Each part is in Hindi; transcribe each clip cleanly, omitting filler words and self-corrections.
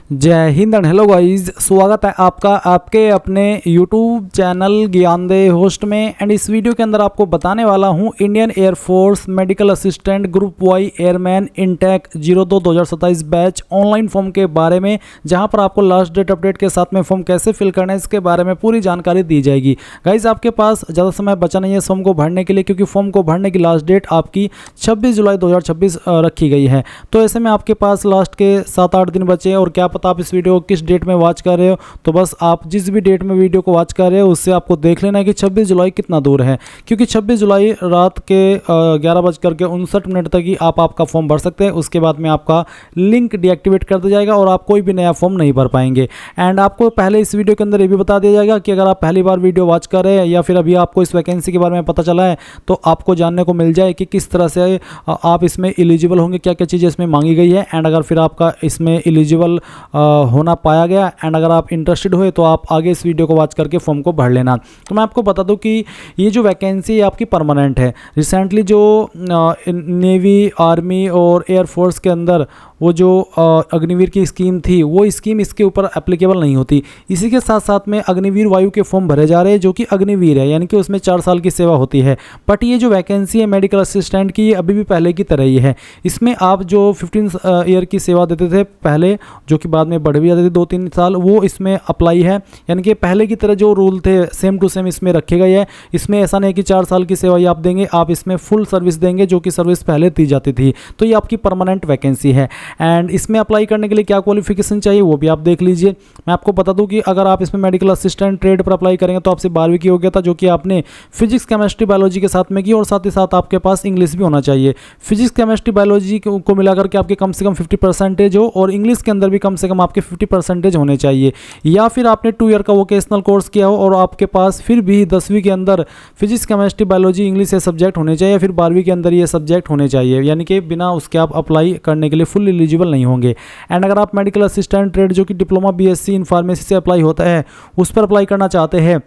जय हिंद एंड हेलो गाइस, स्वागत है आपका आपके अपने YouTube चैनल ज्ञानदे होस्ट में। एंड इस वीडियो के अंदर आपको बताने वाला हूं Indian Air Force medical assistant group Y airman intake 02-2027 batch online form के बारे में, जहां पर आपको लास्ट डेट अपडेट के साथ में फॉर्म कैसे फिल करना है इसके बारे में पूरी जानकारी दी जाएगी। गाइज आपके पास ज़्यादा समय बचा नहीं है फॉर्म को भरने के लिए, क्योंकि फॉर्म को भरने की लास्ट डेट आपकी 26 जुलाई 2026 रखी गई है। तो ऐसे में आपके पास लास्ट के 7-8 दिन बचे हैं, और क्या पता आप इस वीडियो को किस डेट में वॉच कर रहे हो, तो बस आप जिस भी डेट में वीडियो को वॉच कर रहे हो उससे आपको देख लेना है कि 26 जुलाई कितना दूर है, क्योंकि 26 जुलाई रात के 11:59 तक ही आप आपका फॉर्म भर सकते हैं। उसके बाद में आपका लिंक डीएक्टिवेट कर दिया जाएगा और आप कोई भी नया फॉर्म नहीं भर पाएंगे। एंड आपको पहले इस वीडियो के अंदर ये भी बता दिया जाएगा कि अगर आप पहली बार वीडियो वॉच कर रहे हैं या फिर अभी आपको इस वैकेंसी के बारे में पता चला है, तो आपको जानने को मिल जाए कि किस तरह से आप इसमें एलिजिबल होंगे, क्या क्या चीज़ें इसमें मांगी गई है। एंड अगर फिर आपका इसमें एलिजिबल होना पाया गया एंड अगर आप इंटरेस्टेड हुए तो आप आगे इस वीडियो को वॉच करके फॉर्म को भर लेना। तो मैं आपको बता दूं कि ये जो वैकेंसी है आपकी परमानेंट है। रिसेंटली जो नेवी, आर्मी और एयरफोर्स के अंदर वो जो अग्निवीर की स्कीम थी, वो स्कीम इसके ऊपर एप्लीकेबल नहीं होती। इसी के साथ साथ में अग्निवीर वायु के फॉर्म भरे जा रहे हैं, जो कि अग्निवीर है, यानी कि उसमें 4 साल की सेवा होती है। बट ये जो वैकेंसी है मेडिकल असिस्टेंट की, ये अभी भी पहले की तरह ही है। इसमें आप जो 15 ईयर की सेवा देते थे पहले, जो कि बाद में बढ़ भी जाते थे 2-3 साल, वो इसमें अप्लाई है। यानी कि पहले की तरह जो रूल थे सेम टू सेम इसमें रखे गए हैं। इसमें ऐसा नहीं कि 4 साल की सेवा ही आप देंगे, आप इसमें फुल सर्विस देंगे, जो कि सर्विस पहले दी जाती थी। तो ये आपकी परमानेंट वैकेंसी है। एंड इसमें अप्लाई करने के लिए क्या क्वालिफिकेशन चाहिए वो भी आप देख लीजिए। मैं आपको बता दूं कि अगर आप इसमें मेडिकल असिस्टेंट ट्रेड पर अप्लाई करेंगे तो आपसे 12वीं की योग्यता, जो कि आपने फिजिक्स, केमिस्ट्री, बायोलॉजी के साथ में की, और साथ ही साथ आपके पास इंग्लिश भी होना चाहिए। फिजिक्स, केमिस्ट्री, बायोलॉजी को मिलाकर के आपके कम से कम 50% हो, और इंग्लिश के अंदर भी कम से कम आपके 50% होने चाहिए। या फिर आपने 2 ईयर का वोकेशनल कोर्स किया हो और आपके पास फिर भी 10वीं के अंदर फिजिक्स, केमिस्ट्री, बायोलॉजी, इंग्लिश ये सब्जेक्ट होने चाहिए, या फिर 12वीं के अंदर ये सब्जेक्ट होने चाहिए। यानी कि बिना उसके आप अप्लाई करने के लिए फुल एलिजिबल नहीं होंगे। एंड अगर आप मेडिकल असिस्टेंट ट्रेड, जो कि डिप्लोमा बीएससी इन फार्मेसी से अप्लाई होता है, उस पर अप्लाई करना चाहते हैं,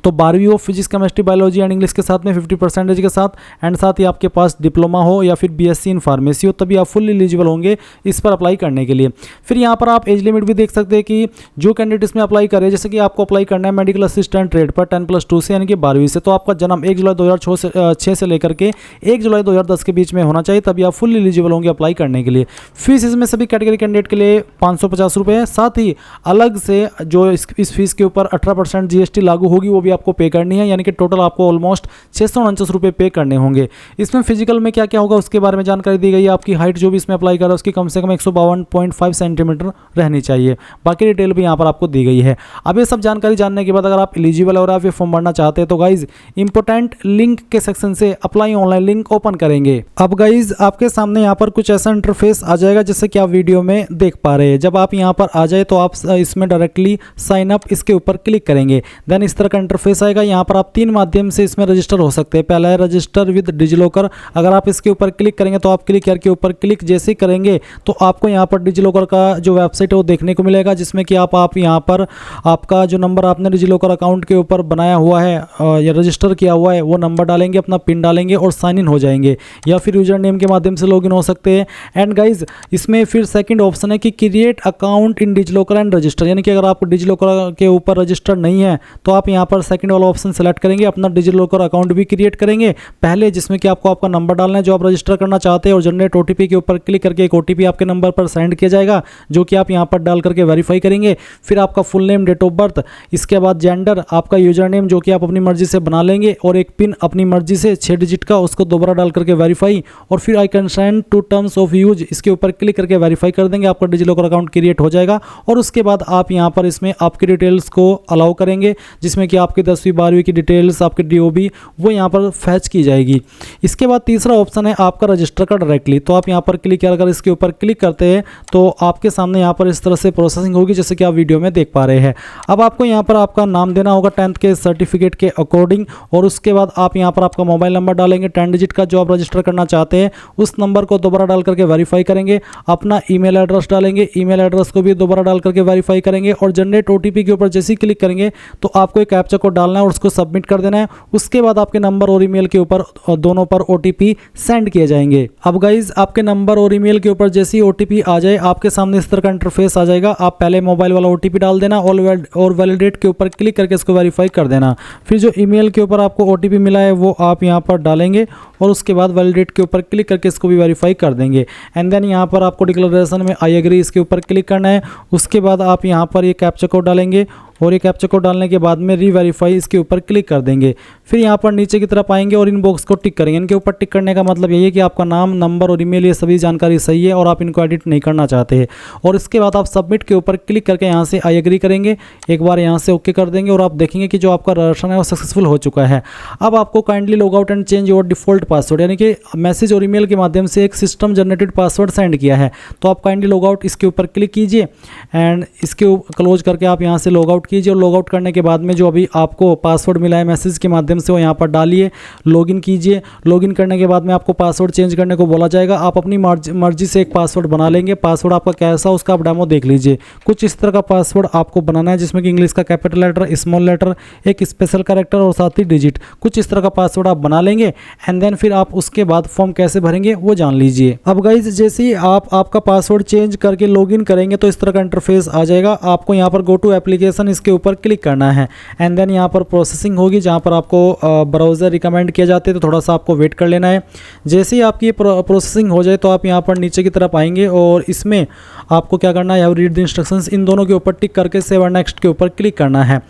तो 12वीं हो, physics, chemistry, biology and English के साथ में 50% के साथ, एंड साथ ही आपके पास डिप्लोमा हो या फिर बीएससी इन फार्मेसी हो, तभी आप फुल एलिजिबल होंगे इस पर अप्लाई करने के लिए। फिर यहाँ पर आप एज लिमिट भी देख सकते हैं कि जो कैंडिडेट इसमें अप्लाई करे, जैसे कि आपको अप्लाई करना है मेडिकल असिस्टेंट ट्रेड पर 10+2 से, यानी कि 12वीं से, तो आपका जन्म 1 जुलाई 2006 से लेकर के 1 जुलाई 2010 के बीच में होना चाहिए, तभी आप फुल एलिजिबल होंगे अप्लाई करने के लिए। फीस इसमें सभी कैटेगरी कैंडिडेट के लिए 550 रुपये है। साथ ही अलग से जो इस फीस के ऊपर 18% जीएसटी लागू होगी, वो भी आपको पे करनी है। यानी कि टोटल आपको ऑलमोस्ट 649 रुपये पे करने होंगे। इसमें फिजिकल में क्या क्या होगा उसके बारे में जानकारी दी गई है। आपकी हाइट जो भी इसमें अप्लाई कर रहा है उसकी कम से कम 152.5 सेंटीमीटर रहनी चाहिए। बाकी डिटेल भी यहाँ पर आपको दी गई है। अब ये सब जानकारी जानने के बाद अगर आप एलिजिबल और आप ये फॉर्म भरना चाहते हैं, तो गाइज इंपोर्टेंट लिंक के सेक्शन से अप्लाई ऑनलाइन लिंक ओपन करेंगे। अब गाइज आपके सामने यहाँ पर कुछ ऐसा इंटरफेस आ जाएगा जैसे कि आप वीडियो में देख पा रहे हैं। जब आप यहाँ पर आ जाए तो आप इसमें डायरेक्टली साइन अप इसके ऊपर क्लिक करेंगे। देन इस तरह का इंटरफेस आएगा। यहाँ पर आप 3 माध्यम से इसमें रजिस्टर हो सकते हैं। पहला है रजिस्टर विद डिजिलॉकर। अगर आप इसके ऊपर क्लिक करेंगे तो आप क्लिक हियर के ऊपर क्लिक जैसे ही करेंगे तो आपको यहाँ पर डिजिलॉकर का जो वेबसाइट है वो देखने को मिलेगा, जिसमें कि आप यहाँ पर आपका जो नंबर आपने डिजिलॉकर अकाउंट के ऊपर बनाया हुआ है या रजिस्टर किया हुआ है वो नंबर डालेंगे, अपना पिन डालेंगे और साइन इन हो जाएंगे, या फिर यूजर नेम के माध्यम से लॉगिन हो सकते हैं। एंड गाइज इसमें फिर सेकंड ऑप्शन है कि create account in DigiLocker and register. यानी कि अगर आप डिजिलॉकर के ऊपर रजिस्टर नहीं है तो आप यहाँ पर सेकंड वाला ऑप्शन सेलेक्ट करेंगे, अपना डिजिलॉकर अकाउंट भी क्रिएट करेंगे पहले, जिसमें कि आपको आपका नंबर डालना है जो आप रजिस्टर करना चाहते हैं, और जनरेट ओटीपी के ऊपर क्लिक करके एक ओटीपी आपके नंबर पर सेंड किया जाएगा, जो कि आप यहाँ पर डाल करके वेरीफाई करेंगे। फिर आपका full name, date of birth, इसके बाद जेंडर, आपका यूजर नेम जो कि आप अपनी मर्जी से बना लेंगे, और एक पिन अपनी मर्जी से 6 डिजिट का, उसको दोबारा डाल करके वेरीफाई, और फिर I consent to terms of use इसके ऊपर क्लिक करके वेरीफाई कर देंगे। आपका डिजिलॉकर अकाउंट क्रिएट हो जाएगा, और उसके बाद आप यहाँ पर इसमें आपकी डिटेल्स को अलाउ करेंगे, जिसमें कि आपकी 10वीं 12वीं की डिटेल्स, आपके डीओबी वो यहाँ पर फैच की जाएगी। इसके बाद तीसरा ऑप्शन है आपका रजिस्टर का डायरेक्टली। तो आप यहाँ पर क्लिक अगर इसके ऊपर क्लिक करते हैं तो आपके सामने यहाँ पर इस तरह से प्रोसेसिंग होगी, जैसे कि आप वीडियो में देख पा रहे हैं। अब आपको यहाँ पर आपका नाम देना होगा 10th के सर्टिफिकेट के अकॉर्डिंग, और उसके बाद आप यहाँ पर आपका मोबाइल नंबर डालेंगे 10 डिजिट का जो आप रजिस्टर करना चाहते हैं, उस नंबर को दोबारा डाल करके वेरीफाई करेंगे। अपना ईमेल एड्रेस डालेंगे, ईमेल एड्रेस को भी दोबारा डाल करके वेरीफाई करेंगे, और जनरेट ओटीपी के ऊपर जैसे ही क्लिक करेंगे तो आपको एक कैप्चा कोड डालना है और उसको सबमिट कर देना है। उसके बाद आपके नंबर और ईमेल के ऊपर दोनों पर OTP सेंड किए जाएंगे। अब गाइज आपके नंबर और ईमेल के ऊपर जैसे ही OTP आ जाए आपके सामने इस तरह का इंटरफेस आ जाएगा। आप पहले मोबाइल वाला OTP डाल देना और वैलिडेट के ऊपर क्लिक करके इसको वेरीफाई कर देना। फिर जो ईमेल के ऊपर आपको OTP मिला है वो आप यहाँ पर डालेंगे और उसके बाद वैलिडेट के ऊपर क्लिक करके इसको भी वेरीफाई कर देंगे। एंड देन यहाँ पर आपको डिक्लेरेशन में आई एग्री इसके ऊपर क्लिक करना है। उसके बाद आप यहाँ पर ये कैप्चा कोड डालेंगे और ये कैप्चा कोड डालने के बाद में रीवेरीफाई इसके ऊपर क्लिक कर देंगे। फिर यहाँ पर नीचे की तरफ आएंगे और इन बॉक्स को टिक करेंगे। इनके ऊपर टिक करने का मतलब यही है कि आपका नाम, नंबर और ईमेल ये सभी जानकारी सही है और आप इनको एडिट नहीं करना चाहते हैं। और इसके बाद आप सबमिट के ऊपर क्लिक करके यहाँ से आई एग्री करेंगे, एक बार यहाँ से ओके कर देंगे और आप देखेंगे कि जो आपका रजिस्ट्रेशन है वो सक्सेसफुल हो चुका है। अब आपको kindly log out and change your default password, यानी कि मैसेज और ईमेल के माध्यम से एक सिस्टम जनरेटेड पासवर्ड सेंड किया है। तो आप काइंडली लॉग आउट इसके ऊपर क्लिक कीजिए एंड इसके क्लोज करके आप यहाँ से लॉग आउट कीजिए और लॉग आउट करने के बाद में जो अभी आपको पासवर्ड मिला है मैसेज के माध्यम से वो यहाँ पर डालिए, लॉगिन कीजिए। लॉगिन करने के बाद में आपको पासवर्ड चेंज करने को बोला जाएगा। आप अपनी मर्जी से एक पासवर्ड बना लेंगे। पासवर्ड आपका कैसा उसका आप डेमो देख लीजिए। कुछ इस तरह का पासवर्ड आपको बनाना है जिसमें कि इंग्लिश का कैपिटल लेटर, स्मॉल लेटर, एक स्पेशल कैरेक्टर और साथ ही डिजिट, कुछ इस तरह का पासवर्ड आप बना लेंगे। एंड देन फिर आप उसके बाद फॉर्म कैसे भरेंगे वो जान लीजिए। अब गाइज जैसे ही आप आपका पासवर्ड चेंज करके लॉगिन करेंगे तो इस तरह का इंटरफेस आ जाएगा। आपको यहाँ पर गो टू एप्लीकेशन इसके ऊपर क्लिक करना है एंड देन यहाँ पर प्रोसेसिंग होगी जहाँ पर आपको ब्राउज़र रिकमेंड किया जाते हैं, तो थोड़ा सा आपको वेट कर लेना है। जैसे ही आपकी प्रोसेसिंग हो जाए तो आप यहाँ पर नीचे की तरफ आएंगे और इसमें आपको क्या करना है, हैव रीड द इंस्ट्रक्शंस, इन दोनों के ऊपर टिक करके सेव और नेक्स्ट के ऊपर क्लिक करना है।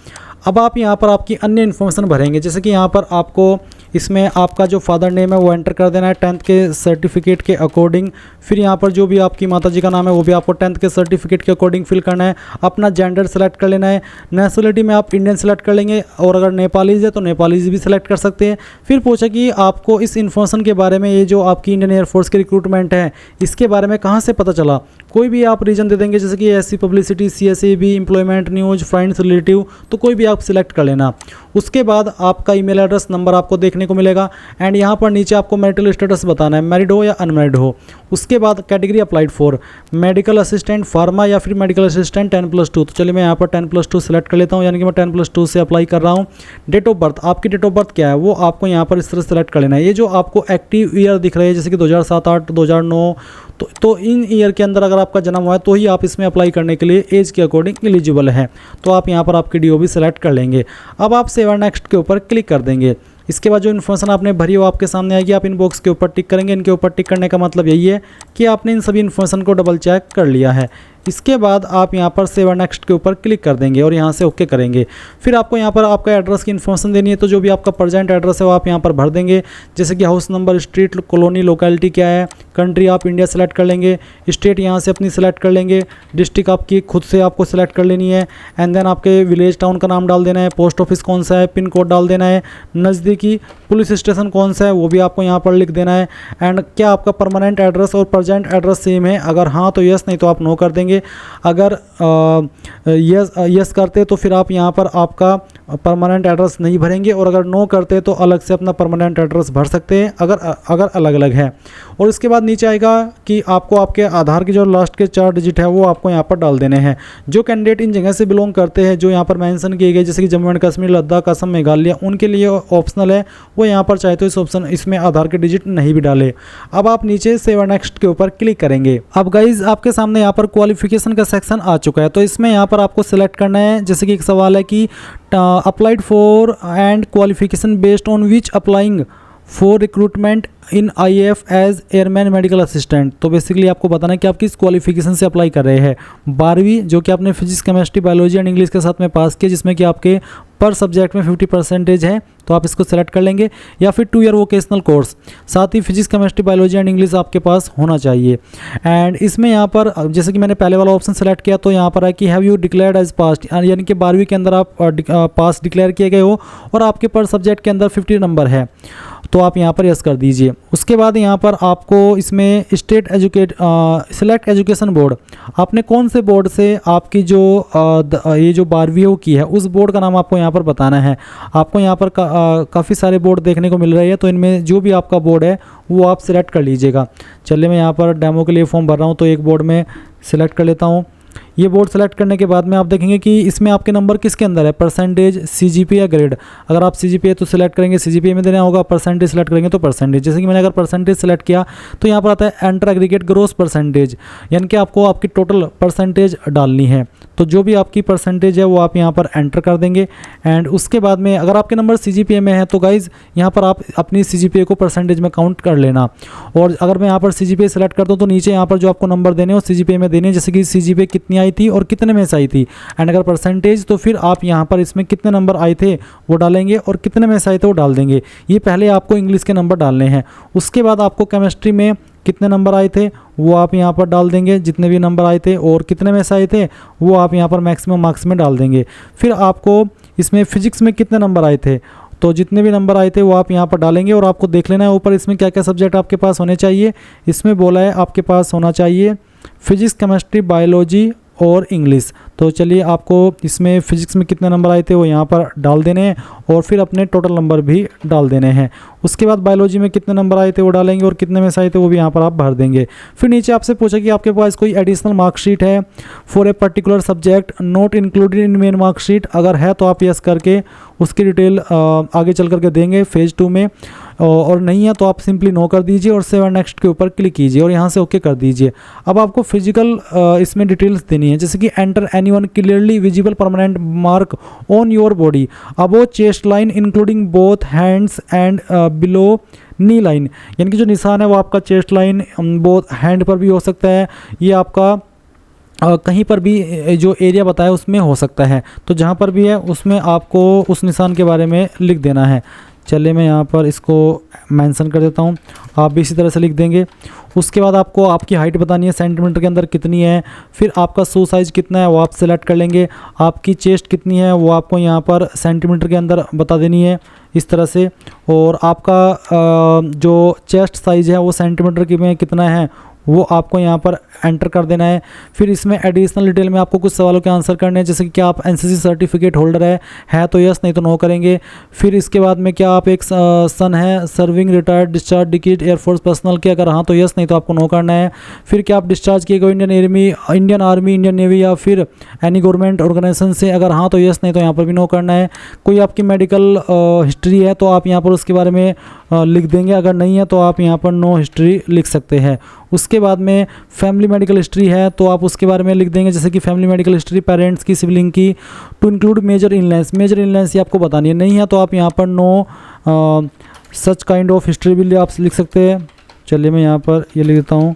अब आप यहाँ पर आपकी अन्य इन्फॉर्मेशन भरेंगे, जैसे कि यहाँ पर आपको इसमें आपका जो फादर नेम है वो एंटर कर देना है 10th के सर्टिफिकेट के अकॉर्डिंग। फिर यहाँ पर जो भी आपकी माताजी का नाम है वो भी आपको 10th के सर्टिफिकेट के अकॉर्डिंग फिल करना है। अपना जेंडर सेलेक्ट कर लेना है। नेशनलिटी में आप इंडियन सेलेक्ट कर लेंगे और अगर नेपालीज है तो नेपालीज भी सिलेक्ट कर सकते हैं। फिर पूछा कि आपको इस इन्फॉर्मेशन के बारे में, ये जो आपकी इंडियन एयरफोर्स की रिक्रूटमेंट है इसके बारे में कहाँ से पता चला। कोई भी आप रीजन दे देंगे, जैसे कि ऐसी publicity, CSAB, employment news, friends, relative, तो कोई भी आप सिलेक्ट कर लेना। उसके बाद आपका ईमेल एड्रेस, नंबर आपको देखने को मिलेगा एंड यहाँ पर नीचे आपको मैरिटल स्टेटस बताना है, मैरिड हो या अनमैरिड हो। उसके बाद category applied for medical assistant, pharma या फिर मेडिकल असिस्टेंट 10+2। तो चलिए मैं यहाँ पर 10+2 सेलेक्ट कर लेता हूँ, यानी कि मैं 10+2 से अप्लाई कर रहा हूँ। डेट ऑफ बर्थ, आपकी डेट ऑफ बर्थ क्या है वो आपको यहाँ पर इस तरह सेलेक्ट कर लेना है। ये जो आपको एक्टिव ईयर दिख रहे हैं जैसे कि 2007, 8, 2009, तो इन ईयर के अंदर अगर आपका जन्म हुआ है तो ही आप इसमें अप्लाई करने के लिए एज के अकॉर्डिंग एलिजिबल है। तो आप यहाँ पर आपकी DOB सेलेक्ट कर लेंगे। अब आप सेव और नेक्स्ट के ऊपर क्लिक कर देंगे। इसके बाद जो इन्फॉर्मेशन आपने भरी हो आपके सामने आएगी। आप इन बॉक्स के ऊपर टिक करेंगे। इनके ऊपर टिक करने का मतलब यही है कि आपने इन सभी इन्फॉर्मेशन को डबल चेक कर लिया है। इसके बाद आप यहाँ पर सेव और नेक्स्ट के ऊपर क्लिक कर देंगे और यहाँ से ओके करेंगे। फिर आपको यहाँ पर आपका एड्रेस की इन्फॉर्मेशन देनी है, तो जो भी आपका प्रेजेंट एड्रेस है वो आप यहाँ पर भर देंगे, जैसे कि house number, street, colony, locality क्या है, कंट्री आप इंडिया सेलेक्ट कर लेंगे, स्टेट यहाँ से अपनी सेलेक्ट कर लेंगे, डिस्ट्रिक्ट आपकी खुद से आपको सेलेक्ट कर लेनी है एंड देन आपके विलेज टाउन का नाम डाल देना है, पोस्ट ऑफिस कौन सा है, पिन कोड डाल देना है, नज़दीकी पुलिस स्टेशन कौन सा है वो भी आपको यहाँ पर लिख देना है। एंड क्या आपका परमानेंट एड्रेस और प्रेजेंट एड्रेस सेम है, अगर हाँ तो यस, नहीं तो आप नो कर देंगे। अगर यस करते तो फिर आप यहाँ पर आपका परमानेंट एड्रेस नहीं भरेंगे और अगर नो करते तो अलग से अपना परमानेंट एड्रेस भर सकते हैं अगर अलग अलग है। और इसके बाद नीचे आएगा कि आपको आपके आधार की जो लास्ट के 4 डिजिट है वो आपको यहाँ पर डाल देने हैं। जो कैंडिडेट इन जगह से बिलोंग करते हैं जो यहाँ पर मेंशन किए गए, जैसे कि जम्मू एंड कश्मीर, लद्दाख, असम, मेघालय, उनके लिए ऑप्शनल है, वो यहाँ पर चाहे तो इसमें आधार के डिजिट नहीं भी डाले। अब आप नीचे सेव और नेक्स्ट के ऊपर क्लिक करेंगे। अब गाइज आपके सामने यहाँ पर क्वालिफिकेशन का सेक्शन आ चुका है, तो इसमें यहाँ पर आपको सिलेक्ट करना है। जैसे कि एक सवाल है कि applied for and qualification based on which applying for recruitment in IAF as airman medical assistant. तो बेसिकली आपको बताना है कि आप किस क्वालिफिकेशन से अप्लाई कर रहे हैं। 12वीं जो कि आपने physics, chemistry, biology and English के साथ में पास किया, जिसमें कि आपके पर सब्जेक्ट में 50% है, तो आप इसको सेलेक्ट कर लेंगे। या फिर 2 ईयर वोकेशनल कोर्स, साथ ही physics, chemistry, biology and English आपके पास होना चाहिए। एंड इसमें यहाँ पर जैसे कि मैंने पहले वाला ऑप्शन सेलेक्ट किया तो यहाँ पर है कि हैव यू डिक्लेयर्ड एज पास, यानी कि 12वीं के अंदर आप पास डिक्लेयर किए गए हो और आपके पर सब्जेक्ट के अंदर 50 नंबर है, तो आप यहाँ पर यस कर दीजिए। उसके बाद यहाँ पर आपको इसमें स्टेट सिलेक्ट एजुकेशन बोर्ड, आपने कौन से बोर्ड से आपकी जो ये जो 12वीं की है उस बोर्ड का नाम आपको यहाँ पर बताना है। आपको यहाँ पर काफ़ी सारे बोर्ड देखने को मिल रहे हैं, तो इनमें जो भी आपका बोर्ड है वो आप सिलेक्ट कर लीजिएगा। चलिए मैं यहाँ पर डेमो के लिए फॉर्म भर रहा हूँ, तो एक बोर्ड में सिलेक्ट कर लेता हूँ। ये बोर्ड सेलेक्ट करने के बाद में आप देखेंगे कि इसमें आपके नंबर किसके अंदर है, परसेंटेज, सीजीपीए या ग्रेड। अगर आप सीजीपीए तो सिलेक्ट करेंगे सीजीपीए में देना होगा, परसेंटेज सेलेक्ट करेंगे तो परसेंटेज। जैसे कि मैंने अगर परसेंटेज सेलेक्ट किया तो यहाँ पर आता है एंटर एग्रीगेट ग्रोस परसेंटेज, यानी कि आपको आपकी टोटल परसेंटेज डालनी है। तो जो भी आपकी परसेंटेज है वो आप यहाँ पर एंटर कर देंगे। एंड उसके बाद में अगर आपके नंबर सीजीपीए में है तो गाइज यहाँ पर आप अपनी सीजीपीए को परसेंटेज में काउंट कर लेना। और अगर मैं यहाँ पर सीजीपीए सेलेक्ट करता हूँ तो नीचे यहाँ पर जो आपको नंबर देने हो सीजीपीए में देने, जैसे कि सीजीपीए कितनी आई थी और कितने में से आई थी। एंड अगर परसेंटेज तो फिर आप यहाँ पर इसमें कितने नंबर आए थे वो डालेंगे और कितने में से आए थे वो डाल देंगे। ये पहले आपको इंग्लिश के नंबर डालने हैं। उसके बाद आपको केमिस्ट्री में कितने नंबर आए थे वो आप यहाँ पर डाल देंगे, जितने भी नंबर आए थे और कितने में से आए थे वो आप यहाँ पर मैक्सिमम मार्क्स में डाल देंगे। फिर आपको इसमें फिजिक्स में कितने नंबर आए थे तो जितने भी नंबर आए थे वो आप यहाँ पर डालेंगे। और आपको देख लेना है ऊपर इसमें क्या क्या सब्जेक्ट आपके पास होने चाहिए। इसमें बोला है आपके पास होना चाहिए फिजिक्स, केमिस्ट्री, बायोलॉजी और इंग्लिश। तो चलिए आपको इसमें फिजिक्स में कितने नंबर आए थे वो यहाँ पर डाल देने हैं और फिर अपने टोटल नंबर भी डाल देने हैं। उसके बाद बायोलॉजी में कितने नंबर आए थे वो डालेंगे और कितने में से आए थे वो भी यहाँ पर आप भर देंगे। फिर नीचे आपसे पूछा कि आपके पास कोई एडिशनल मार्कशीट है for a particular subject not included in main marksheet, अगर है तो आप यस करके उसकी डिटेल आगे चल करके देंगे फेज़ 2 में, और नहीं है तो आप सिंपली नो कर दीजिए और सेव नेक्स्ट के ऊपर क्लिक कीजिए और यहाँ से ओके कर दीजिए। अब आपको फिजिकल इसमें डिटेल्स देनी है, जैसे कि enter anyone clearly visible permanent mark on your body above chest line including both hands and below knee line, यानी कि जो निशान है वो आपका चेस्ट लाइन, बोथ हैंड पर भी हो सकता है, ये आपका कहीं पर भी जो एरिया बताया उसमें हो सकता है। तो जहाँ पर भी है उसमें आपको उस निशान के बारे में लिख देना है। चलिए मैं यहाँ पर इसको मेंशन कर देता हूँ, आप भी इसी तरह से लिख देंगे। उसके बाद आपको आपकी हाइट बतानी है सेंटीमीटर के अंदर कितनी है, फिर आपका शू साइज़ कितना है वो आप सेलेक्ट कर लेंगे, आपकी चेस्ट कितनी है वो आपको यहाँ पर सेंटीमीटर के अंदर बता देनी है इस तरह से, और आपका जो चेस्ट साइज़ है वो सेंटीमीटर की में कितना है वो आपको यहाँ पर एंटर कर देना है। फिर इसमें एडिशनल डिटेल में आपको कुछ सवालों के आंसर करने हैं, जैसे कि क्या आप एनसीसी सर्टिफिकेट होल्डर है तो यस, नहीं तो नो करेंगे। फिर इसके बाद में क्या आप एक सन है serving retired discharge decade air force personal के, अगर हाँ तो यस, नहीं तो आपको नो करना है। फिर क्या आप डिस्चार्ज किए गए इंडियन आर्मी, इंडियन नेवी या फिर एनी गवर्नमेंट ऑर्गेनाइजेशन से, अगर हाँ तो यस, नहीं तो यहाँ पर भी नो करना है। कोई आपकी मेडिकल हिस्ट्री है तो आप यहाँ पर उसके बारे में लिख देंगे, अगर नहीं है तो आप यहाँ पर नो हिस्ट्री लिख सकते हैं। उसके बाद में फैमिली मेडिकल हिस्ट्री है तो आप उसके बारे में लिख देंगे, जैसे कि फैमिली मेडिकल हिस्ट्री पेरेंट्स की, सिबलिंग की, टू इंक्लूड मेजर इलनेस ये आपको बतानी है, नहीं है तो आप यहाँ पर no such kind of history भी आप लिख सकते हैं। चलिए मैं यहाँ पर ये लिख देता हूँ,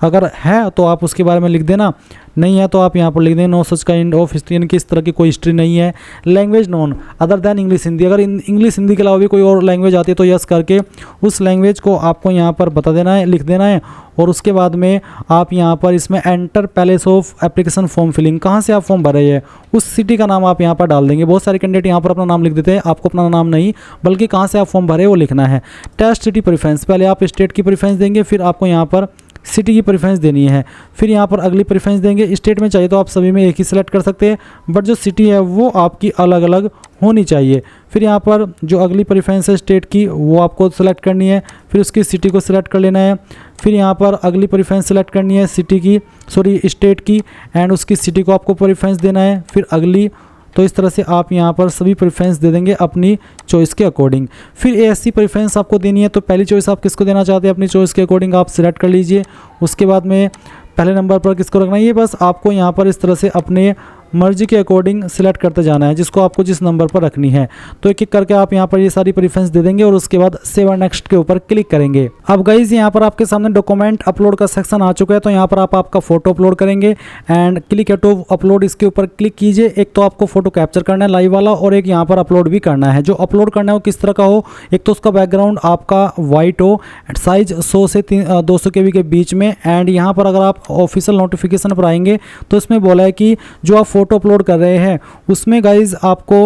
अगर है तो आप उसके बारे में लिख देना, नहीं है तो आप यहाँ पर लिख दें no such kind of history, यानी कि इस तरह की कोई हिस्ट्री नहीं है। Language known other than English Hindi, अगर इंग्लिश हिंदी के अलावा भी कोई और लैंग्वेज आती है तो यस करके उस लैंग्वेज को आपको यहाँ पर बता देना है, लिख देना है। और उसके बाद में आप यहाँ पर इसमें enter place of application form filling, कहाँ से आप फॉर्म भर रहे हैं उस सिटी का नाम आप यहाँ पर डाल देंगे। बहुत सारे कैंडिडेट यहाँ पर अपना नाम लिख देते हैं, आपको अपना नाम नहीं बल्कि कहाँ से आप फॉर्म भरे वो लिखना है। टेस्ट सिटी प्रेफरेंस, पहले आप स्टेट की प्रेफरेंस देंगे, फिर आपको यहाँ पर सिटी की प्रेफरेंस देनी है, फिर यहाँ पर अगली प्रेफरेंस देंगे। स्टेट में चाहिए तो आप सभी में एक ही सिलेक्ट कर सकते हैं, बट जो सिटी है वो आपकी अलग अलग होनी चाहिए। फिर यहाँ पर जो अगली प्रेफरेंस है स्टेट की वो आपको सिलेक्ट करनी है, फिर उसकी सिटी को सिलेक्ट कर लेना है। फिर यहाँ पर अगली प्रेफरेंस सिलेक्ट करनी है स्टेट की एंड उसकी सिटी को आपको प्रेफरेंस देना है, फिर अगली। तो इस तरह से आप यहाँ पर सभी प्रेफरेंस दे देंगे अपनी चॉइस के अकॉर्डिंग। फिर एएससी प्रेफरेंस आपको देनी है, तो पहली चॉइस आप किसको देना चाहते हैं अपनी चॉइस के अकॉर्डिंग आप सिलेक्ट कर लीजिए। उसके बाद में पहले नंबर पर किसको रखना है, ये बस आपको यहाँ पर इस तरह से अपने मर्जी के अकॉर्डिंग सिलेक्ट करते जाना है, जिसको आपको जिस नंबर पर रखनी है। तो एक एक करके आप यहाँ पर ये सारी प्रेफरेंस दे देंगे और उसके बाद सेव एंड नेक्स्ट के ऊपर क्लिक करेंगे। अब गाइज यहाँ पर आपके सामने डॉक्यूमेंट अपलोड का सेक्शन आ चुका है, तो यहाँ पर आप आपका फोटो अपलोड करेंगे एंड क्लिक टू अपलोड, इसके ऊपर क्लिक कीजिए। एक तो आपको फोटो कैप्चर करना है लाइव वाला और एक यहाँ पर अपलोड भी करना है। जो अपलोड करना है वो किस तरह का हो, एक तो उसका बैकग्राउंड आपका वाइट हो, साइज 100 से 200 KB के बीच में। एंड यहाँ पर अगर आप ऑफिशियल नोटिफिकेशन पर आएंगे तो इसमें बोला है कि जो आप फोटो अपलोड कर रहे हैं उसमें गाइज आपको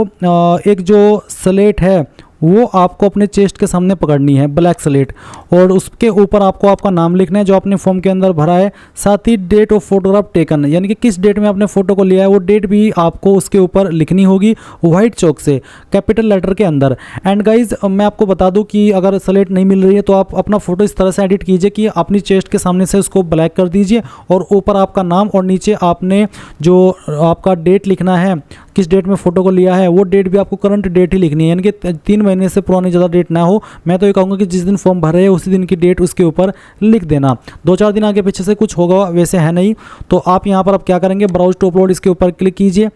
एक जो स्लेट है वो आपको अपने चेस्ट के सामने पकड़नी है, ब्लैक स्लेट, और उसके ऊपर आपको आपका नाम लिखना है जो आपने फॉर्म के अंदर भरा है, साथ ही डेट ऑफ फोटोग्राफ टेकन, यानी कि किस डेट में आपने फोटो को लिया है वो डेट भी आपको उसके ऊपर लिखनी होगी व्हाइट चौक से कैपिटल लेटर के अंदर। एंड गाइज मैं आपको बता दूं कि अगर स्लेट नहीं मिल रही है तो आप अपना फोटो इस तरह से एडिट कीजिए कि अपनी चेस्ट के सामने से उसको ब्लैक कर दीजिए और ऊपर आपका नाम और नीचे आपने जो आपका डेट लिखना है, किस डेट में फोटो को लिया है वो डेट भी आपको करंट डेट ही लिखनी है, यानी कि 3 महीने से पुरानी ज़्यादा डेट ना हो। मैं तो ये कहूँगा कि जिस दिन फॉर्म भर रहे हैं उसी दिन की डेट उसके ऊपर लिख देना। 2-4 दिन आगे पीछे से कुछ होगा वैसे है नहीं। तो आप यहाँ पर अब क्या करेंगे, ब्राउज टू अपलोड इसके ऊपर क्लिक कीजिए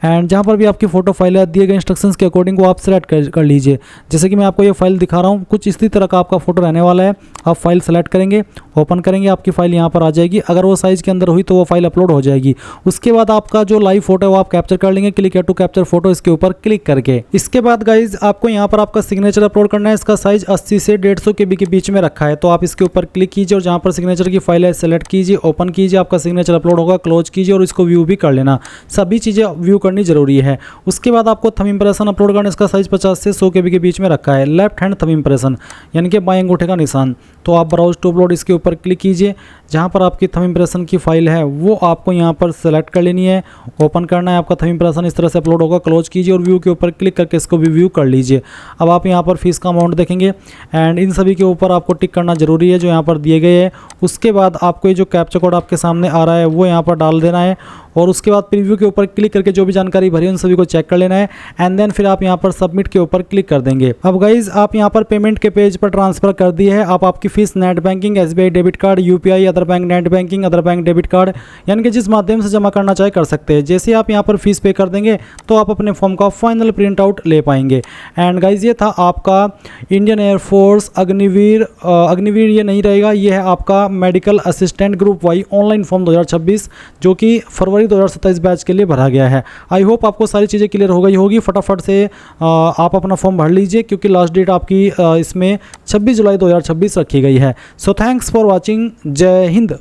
एंड जहाँ पर भी आपकी फोटो फाइल है दिए गए इंस्ट्रक्शंस के अकॉर्डिंग वो आप सेलेक्ट कर लीजिए। जैसे कि मैं आपको ये फाइल दिखा रहा हूँ, कुछ इसी तरह का आपका फोटो रहने वाला है। आप फाइल सेलेक्ट करेंगे, ओपन करेंगे, आपकी फाइल यहाँ पर आ जाएगी। अगर वो साइज़ के अंदर हुई तो वो फाइल अपलोड हो जाएगी। उसके बाद आपका जो लाइव फोटो है वो आप कैप्चर कर लेंगे, क्लिक टू कैप्चर फोटो इसके ऊपर क्लिक करके। इसके बाद गाइज आपको यहाँ पर आपका सिग्नेचर अपलोड करना है। इसका साइज 80 से 150 KB के बीच में रखा है, तो आप इसके ऊपर क्लिक कीजिए और जहाँ पर सिग्नेचर की फाइल है सेलेक्ट कीजिए, ओपन कीजिए, आपका सिग्नेचर अपलोड होगा, क्लोज कीजिए और इसको व्यू भी कर लेना। सभी चीज़ें व्यू करनी जरूरी है। उसके बाद आपको थंब इंप्रेशन अपलोड करना है। इसका साइज 50 से 100 KB के बीच में रखा है, लेफ्ट हैंड थंब इंप्रेशन यानी कि बाएं अंगूठे का निशान। तो आप ब्राउज टू अपलोड इसके ऊपर क्लिक कीजिए, जहाँ पर आपकी थंब इंप्रेशन की फाइल है वो आपको यहाँ पर सेलेक्ट कर लेनी है, ओपन करना है। आपका थंब इंप्रेशन इस तरह से अपलोड होगा, क्लोज कीजिए और व्यू के ऊपर क्लिक करके इसको भी व्यू कर लीजिए। अब आप यहाँ पर फीस का अमाउंट देखेंगे एंड इन सभी के ऊपर आपको टिक करना जरूरी है जो यहाँ पर दिए गए हैं। उसके बाद आपको ये जो कैप्चा कोड आपके सामने आ रहा है वो यहाँ पर डाल देना है और उसके बाद प्रीव्यू के ऊपर क्लिक करके जो भी जानकारी भरी है उन सभी को चेक कर लेना है एंड देन फिर आप यहाँ पर सबमिट के ऊपर क्लिक कर देंगे। अब गाइज आप यहाँ पर पेमेंट के पेज पर ट्रांसफर कर दी है। आप आपकी fees net banking, SBI debit card, UPI, other bank net banking, other bank debit card यानी कि जिस माध्यम से जमा करना चाहे कर सकते हैं। जैसे आप यहाँ पर फीस पे कर देंगे तो आप अपने फॉर्म का फाइनल प्रिंट आउट ले पाएंगे। एंड गाइज ये था आपका इंडियन एयरफोर्स अग्निवीर ये नहीं रहेगा, ये है आपका medical assistant group Y online form 2026 जो कि फरवरी 2027 बैच के लिए भरा गया है। आई होप आपको सारी चीज़ें क्लियर हो गई होगी। फटाफट से आप अपना फॉर्म भर लीजिए क्योंकि लास्ट डेट आपकी इसमें 26 जुलाई 2026 रखी गई है। So thanks for watching. जय हिंद।